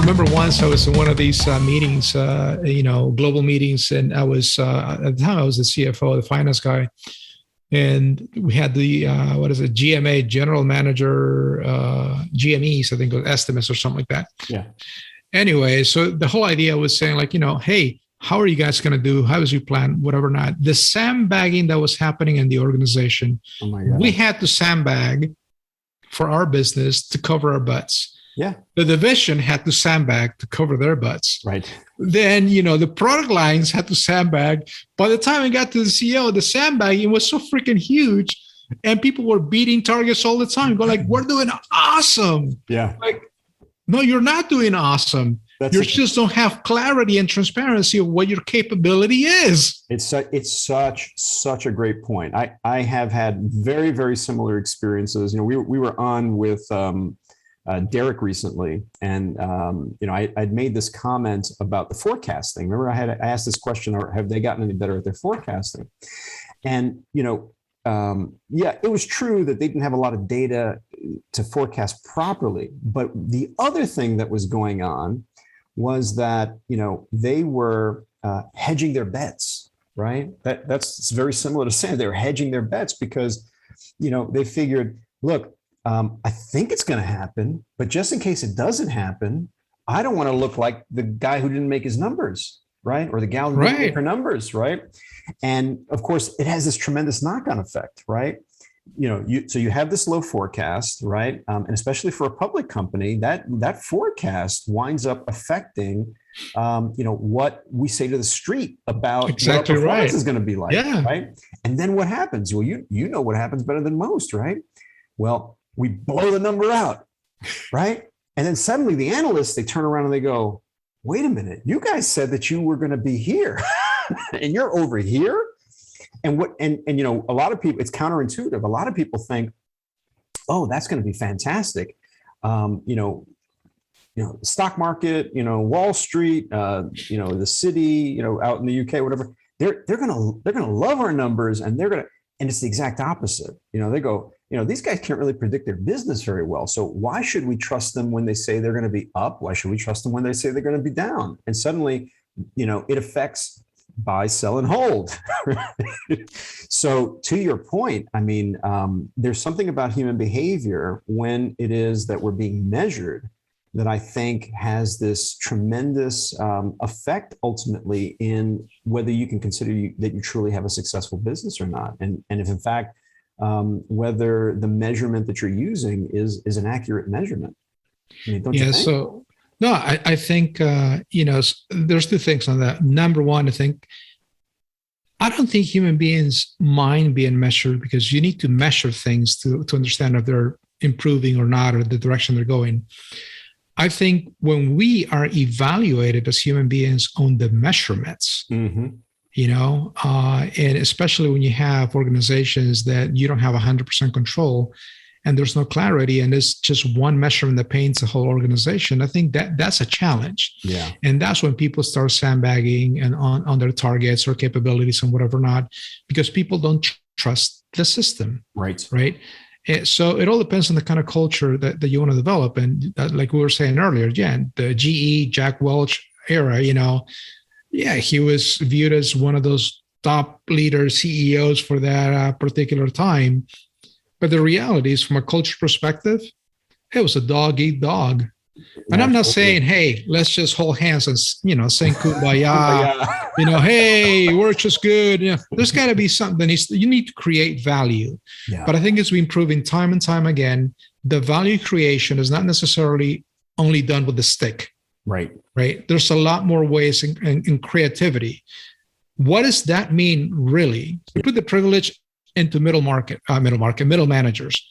remember once I was in one of these meetings, global meetings, and I was at the time I was the CFO, the finance guy, and we had the GMA, general manager, GMEs, I think, it was estimates or something like that. Yeah. Anyway, so the whole idea was saying, like, hey, how are you guys going to do? How is your plan? Whatever not. The sandbagging that was happening in the organization, Oh my God. we had to sandbag for our business to cover our butts. Yeah. The division had to sandbag to cover their butts. Right. Then, the product lines had to sandbag. By the time I got to the CEO, the sandbagging was so freaking huge. And people were beating targets all the time. Go like, we're doing awesome. Yeah. Like, no, you're not doing awesome. You just don't have clarity and transparency of what your capability is. It's such a great point. I have had very, very similar experiences. We were on with Derek recently, and I'd made this comment about the forecasting. Remember, I asked this question: or have they gotten any better at their forecasting? And it was true that they didn't have a lot of data to forecast properly. But the other thing that was going on was that they were hedging their bets, right? That's very similar to saying they were hedging their bets because they figured, look, I think it's going to happen, but just in case it doesn't happen, I don't want to look like the guy who didn't make his numbers, right? Or the gal who didn't make her numbers, right? And of course, it has this tremendous knock-on effect, right? So you have this low forecast, right? And especially for a public company, that forecast winds up affecting, what we say to the street about exactly what our performance is going to be like, yeah. Right? And then what happens? Well, you know what happens better than most, right? Well, we blow the number out, right? And then suddenly the analysts, they turn around and they go, wait a minute, you guys said that you were going to be here and you're over here. And a lot of people, it's counterintuitive. A lot of people think, oh, that's going to be fantastic. Stock market, Wall Street, the city, out in the UK, whatever, they're going to love our numbers, and and it's the exact opposite. They go, these guys can't really predict their business very well. So why should we trust them when they say they're going to be up? Why should we trust them when they say they're going to be down? And suddenly, it affects buy, sell, and hold. So to your point, I mean, there's something about human behavior when it is that we're being measured that I think has this tremendous effect ultimately in whether you can consider that you truly have a successful business or not. And if in fact, whether the measurement that you're using is an accurate measurement. I mean, don't you think? So no, I think, there's two things on that. Number one, I don't think human beings mind being measured, because you need to measure things to understand if they're improving or not, or the direction they're going. I think when we are evaluated as human beings on the measurements, mm-hmm. And especially when you have organizations that you don't have 100% control, and there's no clarity, and it's just one measurement that paints the whole organization, I think that's a challenge. Yeah. And that's when people start sandbagging and on their targets or capabilities and whatever not, because people don't trust the system. Right. Right. So it all depends on the kind of culture that you want to develop. And like we were saying earlier, the GE, Jack Welch era, he was viewed as one of those top leaders, CEOs for that particular time. But the reality is, from a culture perspective, it was a dog eat dog. And I'm not saying, hey, let's just hold hands and, sing kumbaya, hey, we're just good. There's got to be something you need to create value. Yeah. But I think it's been proven time and time again, the value creation is not necessarily only done with the stick. Right. There's a lot more ways in creativity. What does that mean, really? You put the privilege into middle managers,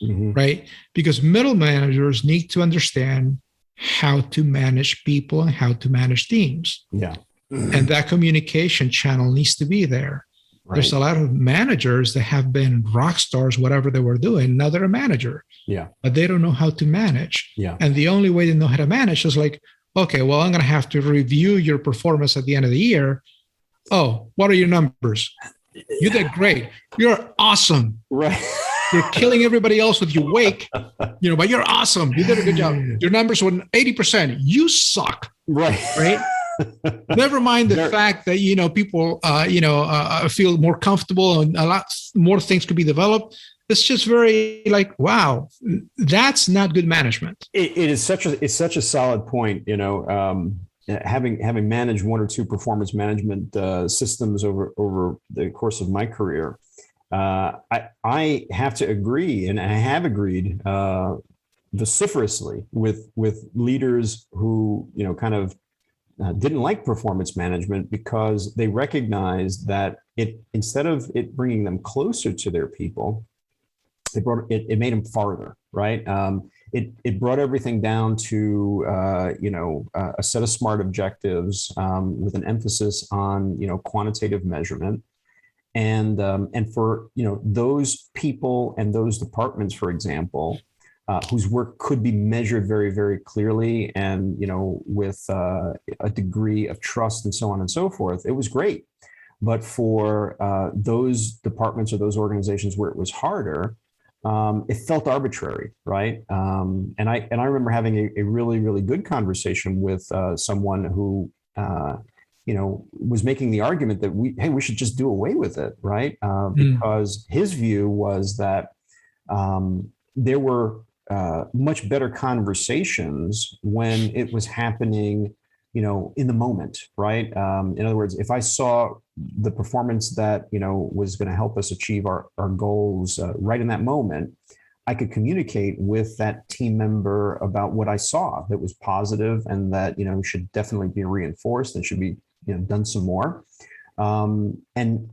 mm-hmm. right? Because middle managers need to understand how to manage people and how to manage teams. Yeah. And that communication channel needs to be there. Right. There's a lot of managers that have been rock stars, whatever they were doing. Now they're a manager. Yeah. But they don't know how to manage. Yeah. And the only way they know how to manage is like, okay, well, I'm going to have to review your performance at the end of the year. Oh, what are your numbers? You did great. You're awesome. Right. You're killing everybody else with your wake, but you're awesome. You did a good job. Your numbers were 80%. You suck. Right. Right. Never mind the fact that, people, feel more comfortable and a lot more things could be developed. It's just very like, wow, that's not good management. It's such a solid point, having managed one or two performance management systems over the course of my career. I have to agree, and I have agreed vociferously with leaders who, kind of didn't like performance management because they recognized that instead of it bringing them closer to their people, it made them farther, right? It brought everything down to a set of SMART objectives with an emphasis on quantitative measurement, and for those people and those departments, for example, whose work could be measured very, very clearly and with a degree of trust and so on and so forth, it was great. But for those departments or those organizations where it was harder, it felt arbitrary, right? And I remember having a really, really good conversation with someone who was making the argument that we should just do away with it, right? Because his view was that there were much better conversations when it was happening, in the moment, right? In other words, if I saw the performance that, was going to help us achieve our goals right in that moment, I could communicate with that team member about what I saw that was positive and that, should definitely be reinforced and should be, done some more. And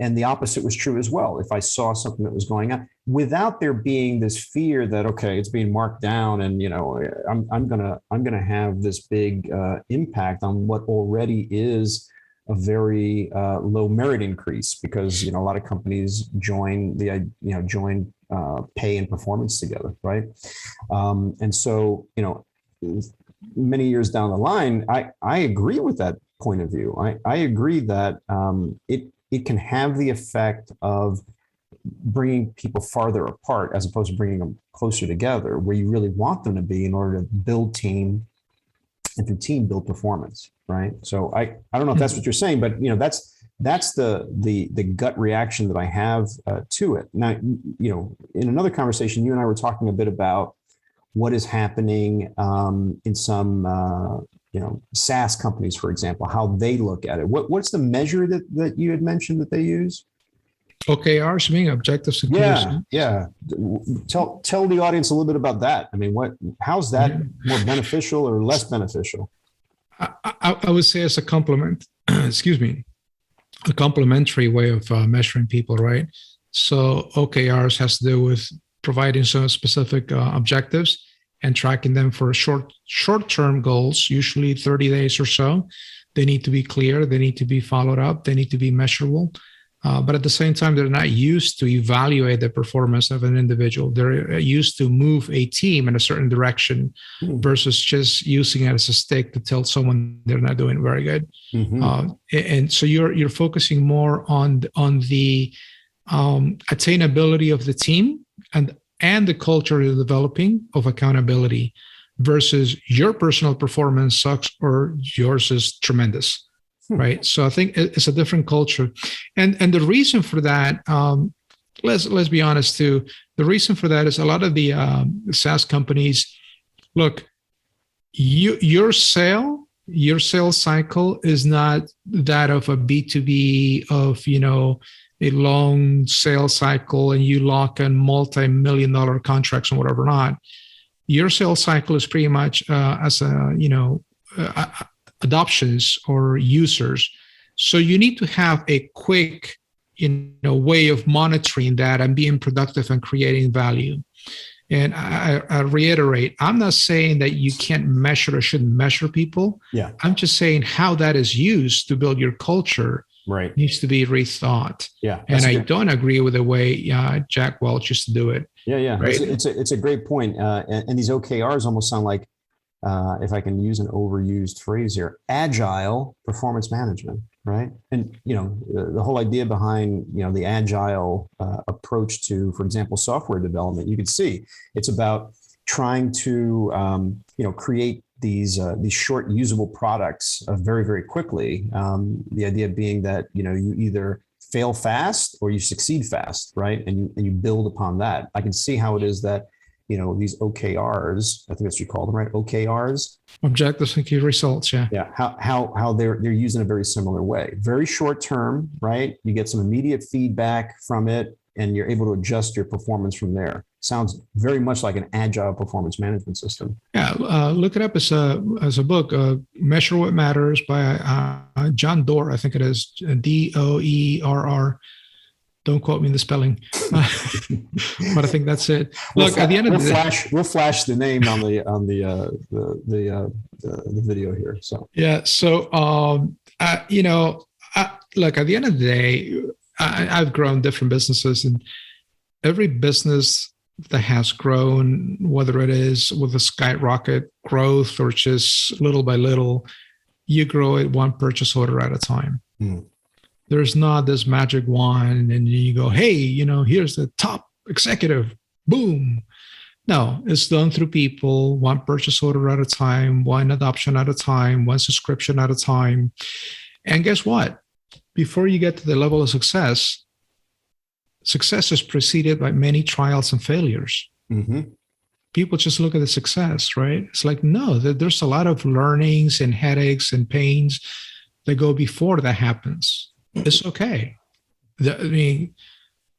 the opposite was true as well. If I saw something that was going on, without there being this fear that, okay, it's being marked down and, I'm gonna have this big impact on what already is a very low merit increase, because, a lot of companies join pay and performance together, right? And so, many years down the line, I agree with that point of view. I agree that it can have the effect of bringing people farther apart as opposed to bringing them closer together, where you really want them to be in order to build team and through team build performance, right? So I don't know if that's what you're saying, but that's the gut reaction that I have to it. Now, in another conversation, you and I were talking a bit about what is happening in some SaaS companies, for example, how they look at it. What's the measure that you had mentioned that they use? OKRs, meaning objectives. Yeah. Tell the audience a little bit about that. I mean, how's that more beneficial or less beneficial? I would say it's a complement. Excuse me, a complementary way of measuring people, right? So OKRs has to do with providing some specific objectives and tracking them for short-term goals, usually 30 days or so. They need to be clear. They need to be followed up. They need to be measurable. But at the same time, they're not used to evaluate the performance of an individual. They're used to move a team in a certain direction versus just using it as a stick to tell someone they're not doing very good. And so you're focusing more on the attainability of the team and the culture you're developing of accountability versus your personal performance sucks or yours is tremendous. Right. So I think it's a different culture. And the reason for that, let's be honest too, the reason for that is a lot of the SaaS companies, look, your sales cycle is not that of a B2B of, a long sales cycle and you lock in multi-million-dollar contracts and whatever not. Your sales cycle is pretty much as adoptions or users. So you need to have a quick, way of monitoring that and being productive and creating value. And I reiterate, I'm not saying that you can't measure or shouldn't measure people. Yeah. I'm just saying how that is used to build your culture needs to be rethought. Yeah. And I don't agree with the way Jack Welch used to do it. Yeah. Right? It's a great point. And these OKRs almost sound like, if I can use an overused phrase here, agile performance management, right? And the whole idea behind the agile approach to, for example, software development, you can see it's about trying to create these short usable products very, very quickly. The idea being that you either fail fast or you succeed fast, right? And you build upon that. I can see how it is that these OKRs, I think that's what you call them, right? OKRs, objectives and key results. Yeah. Yeah. How they're used in a very similar way. Very short term, right? You get some immediate feedback from it, and you're able to adjust your performance from there. Sounds very much like an agile performance management system. Yeah. Look it up as a book. Measure What Matters by John Doerr. I think it is Doerr. Don't quote me in the spelling, but I think that's it. Look, at the end of the day, we'll flash the name on the video here. So yeah. So look, at the end of the day, I've grown different businesses, and every business that has grown, whether it is with a skyrocket growth or just little by little, you grow it one purchase order at a time. There's not this magic wand and you go, hey, here's the top executive, boom. No, it's done through people, one purchase order at a time, one adoption at a time, one subscription at a time. And guess what? Before you get to the level of success is preceded by many trials and failures. Mm-hmm. People just look at the success, right? It's like, no, there's a lot of learnings and headaches and pains that go before that happens. It's okay.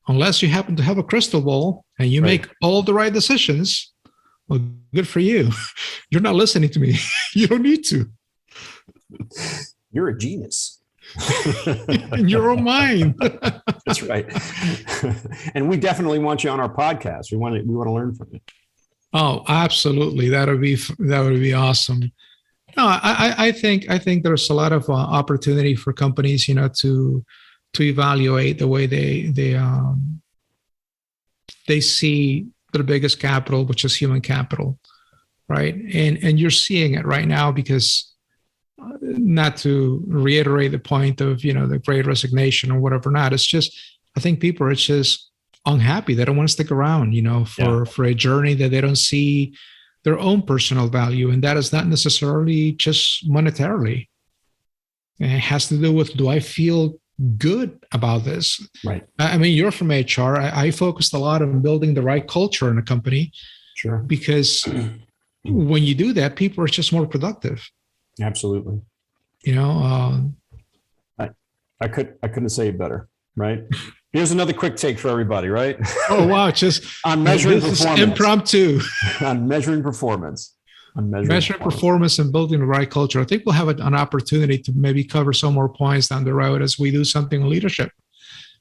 Unless you happen to have a crystal ball and you make all the right decisions, well, good for you. You're not listening to me. You don't need to. You're a genius. In your own mind. That's right. And we definitely want you on our podcast. We want to learn from you. Oh, absolutely. That would be awesome. No, I think there's a lot of opportunity for companies, to evaluate the way they see their biggest capital, which is human capital, right? And you're seeing it right now because, not to reiterate the point of the Great Resignation or whatever, not. It's just I think people are just unhappy. They don't want to stick around, for a journey that they don't see their own personal value. And that is not necessarily just monetarily. And it has to do with, do I feel good about this? Right. I mean, you're from HR. I focused a lot on building the right culture in a company. Sure. Because when you do that, people are just more productive. Absolutely. I couldn't say it better, right? Here's another quick take for everybody, right? Oh, wow. Just on measuring performance. Impromptu. On measuring performance. Measuring performance and building the right culture. I think we'll have an opportunity to maybe cover some more points down the road as we do something on leadership.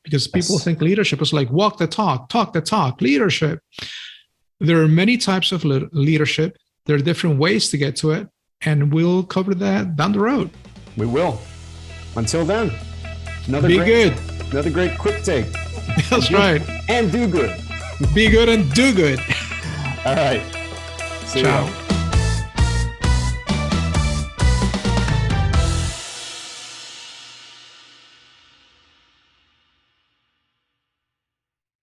Because people think leadership is like walk the talk, leadership. There are many types of leadership. There are different ways to get to it. And we'll cover that down the road. We will. Until then, another great quick take. That's right. And do good. Be good and do good. All right. See you.